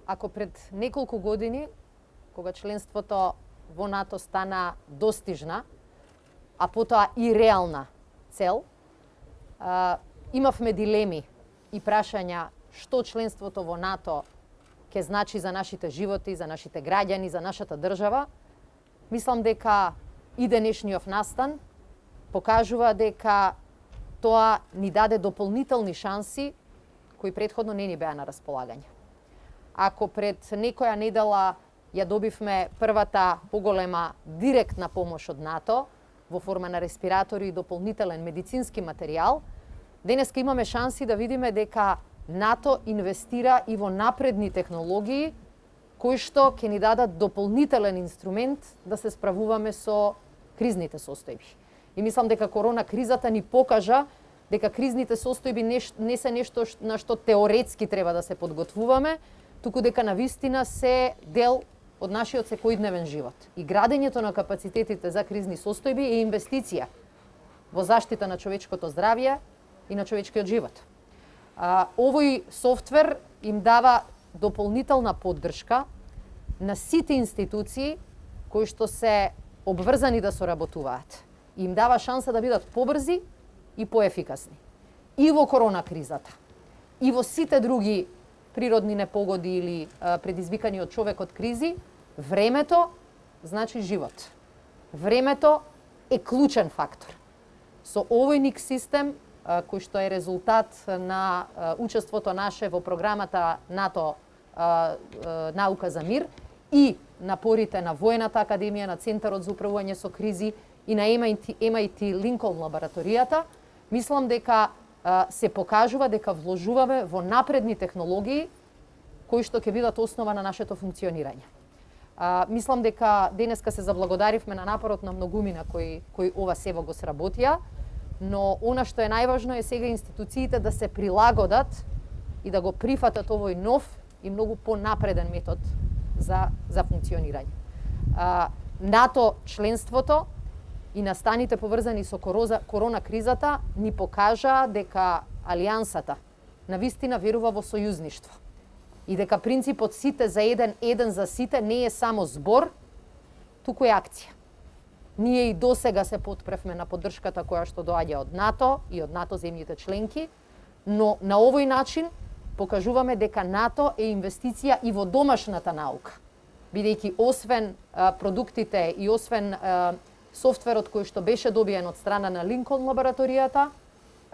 ако пред неколку години, кога членството во НАТО стана достижна, а потоа и реална цел, имавме дилеми и прашања што членството во НАТО ќе значи за нашите животи, за нашите граѓани, за нашата држава. Мислам дека и денешниот настан покажува дека тоа ни даде дополнителни шанси кои претходно не ни беа на располагање. Ако пред некоја недела ја добивме првата поголема директна помош од НАТО во форма на респиратори и дополнителен медицински материјал, денеска имаме шанси да видиме дека НАТО инвестира и во напредни технологии кои што ќе ни дадат дополнителен инструмент да се справуваме со кризните состојби. И мислам дека корона кризата ни покажа дека кризните состојби не се нешто на што теоретски треба да се подготвуваме, туку дека навистина се дел од нашиот секојдневен живот. И градењето на капацитетите за кризни состојби е инвестиција во заштита на човечкото здравје и на човечкиот живот. Овој софтвер им дава дополнителна поддршка на сите институции кои што се обврзани да соработуваат. Им дава шанса да бидат побрзи и поефикасни. И во корона кризата, и во сите други природни непогоди или предизвикани од човекот кризи, времето значи живот. Времето е клучен фактор. Со овој ник систем, кој што е резултат на учеството наше во програмата НАТО Наука за мир и напорите на Воената академија, на Центарот за управување со кризи и на MIT Линколн лабораторијата, мислам дека се покажува дека вложуваме во напредни технологии кои што ќе бидат основа на нашето функционирање. Мислам дека денеска се заблагодаривме на напорот на многумина кои ова сево го сработија, но она што е најважно е сега институциите да се прилагодат и да го прифатат овој нов и многу понапреден метод за функционирање. НАТО членството и настаните поврзани со корона кризата ни покажа дека алијансата навистина верува во сојузништво и дека принципот сите за еден, еден за сите не е само збор, туку е акција. Ние и досега се потпревме на поддршката која што доаѓа од НАТО и од НАТО земјите членки, но на овој начин покажуваме дека НАТО е инвестиција и во домашната наука, бидејќи освен продуктите и освен софтверот кој што беше добиен од страна на Линколн лабораторијата,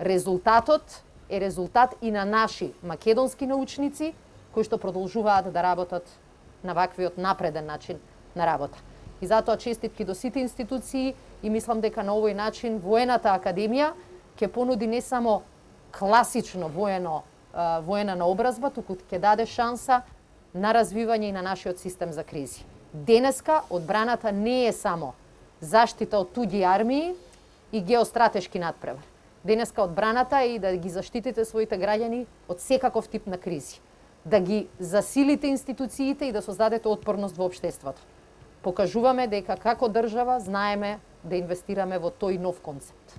резултатот е резултат и на наши македонски научници кои што продолжуваат да работат на ваквиот напреден начин на работа. И затоа честитки до сите институции и мислам дека на овој начин Воената академија ќе понуди не само класично воена наобразба, туку ќе даде шанса на развивање и на нашиот систем за кризи. Денеска одбраната не е само заштита од туѓи армии и геостратешки надпревар. Денеска одбраната е и да ги заштитите своите граѓани од секаков тип на кризи, да ги засилите институциите и да создадете отпорност во општеството. Покажуваме дека како држава знаеме да инвестираме во тој нов концепт.